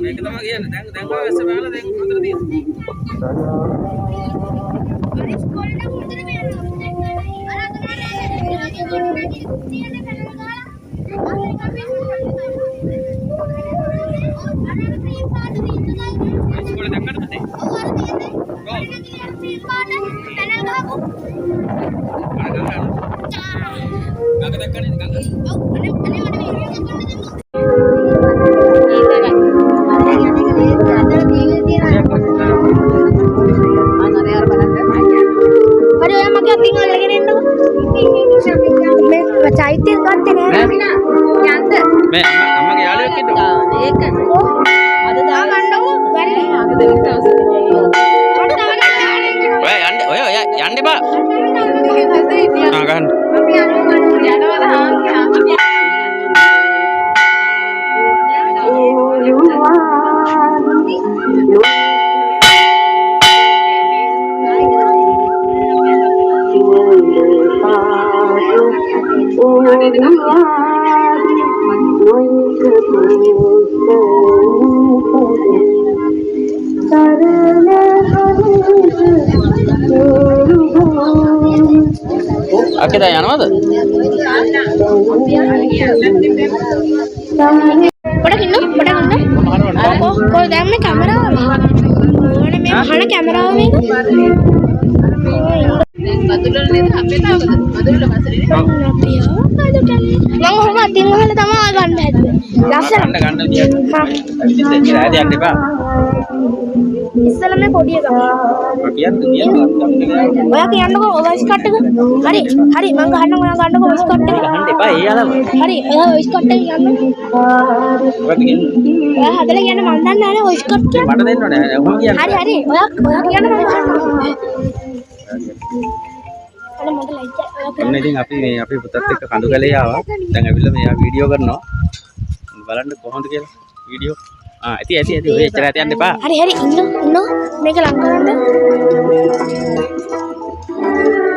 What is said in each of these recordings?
මේක තමයි කියන්නේ. දැන් ඔය සමහරවල් දැන් උතර තියෙනවා. අනිස් කොල්ලට උතර වෙනවා. අර චෛත්‍ය ගත්තේ නෑ යන්ත මේ අම්මගේ යාළුවෙක් ඉන්නවා ඒක අද දා ගන්නකො ගන්නේ අද දෙවිත් දවසේ ඔය යන්න බා ආ ගන්න අපි අක්කේ දැන් යනවද? පොඩක් ඉන්න කො දැන් මේ කැමරාව ඕනේ මේ මහන කැමරාව මේක වතුරල නේද අපේ තාවද වතුරල වසරේ නේ අපියෝ වතුරල මම ඔහම අතින් වහලා තමයි ගන්න හැදුවේ ලස්සන ගන්න විදියට ඉතින් ඒක යන්න එපා ඉස්සෙල්ලා මේ පොඩිය ගමු ඔයා කියන්නකෝ වොයිස් කට් එක හරි මම ගන්නම් ඔයා ගන්නකෝ වොයිස් කට් එක ගන්න එපා ඒ යාළුවා හරි ඔයා වොයිස් කට් එක ගන්න ඔයා හදලා කියන්න මම දන්නේ නැහැ වොයිස් කට් එක මට දෙන්න ඕනේ ඔහොම කියන්න හරි ඔයා කියන්න මම ගන්නවා ඔන්න ඉතින් අපි පුතත් එක්ක කඳුගලේ ආවා. දැන් ඇවිල්ලා මෙයා වීඩියෝ කරනවා. බලන්න කොහොමද කියලා වීඩියෝ. ඇති ඔය එච්චර යන්න එපා. හරි ඉන්න මේක ලං කරන්න.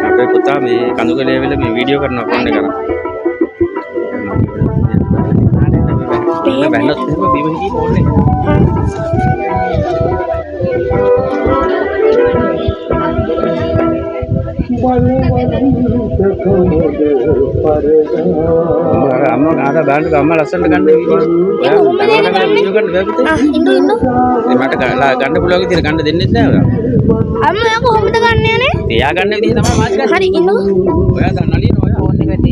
අපේ පුතා මේ කඳුගලේ ඇවිල්ලා මේ වීඩියෝ කරනවා ෆෝන් එක කරා. බැලන්ස් එක බීම හිටියේ ඕනේ. අම්මා ආදා බෑන්ඩ් එක අම්මා ලස්සනට ගන්න වීඩියෝ. ඔයා වීඩියෝ ගන්න බෑ පුතේ. ඉන්න. මට ගන්න පුළුවන් විදිහට ගන්න දෙන්නෙත් නෑ ඔයා. අම්මා ඔයා කොහොමද ගන්න යන්නේ? එයා ගන්න විදිහ තමයි මාත් ගන්න. හරි ඉන්න. ඔයා දැන් නලියන ඔයා ඕන් එක ඇති.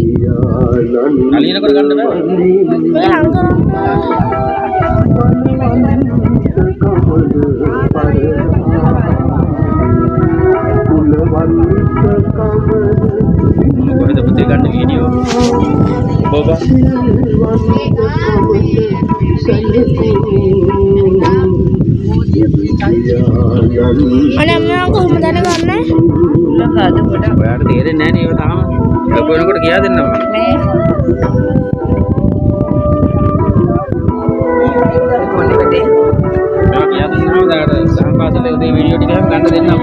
නලියනකොට ගන්න බෑ. මේ ලං කරන්න. කොහෙද පුතේ ගන්න වීඩියෝ බෝබා අනේ මම කොහොමද දැනගන්නේ? ඔයාට තේරෙන්නේ නැහැ නේ ඒව තාම. ඔය කොනකොට ගියා දෙන්නම් මම. කොහොමද ගියා දෙන්නම්. දාට සම්පාසලේ උදේ වීඩියෝ ටික ගන්න දෙන්නම්.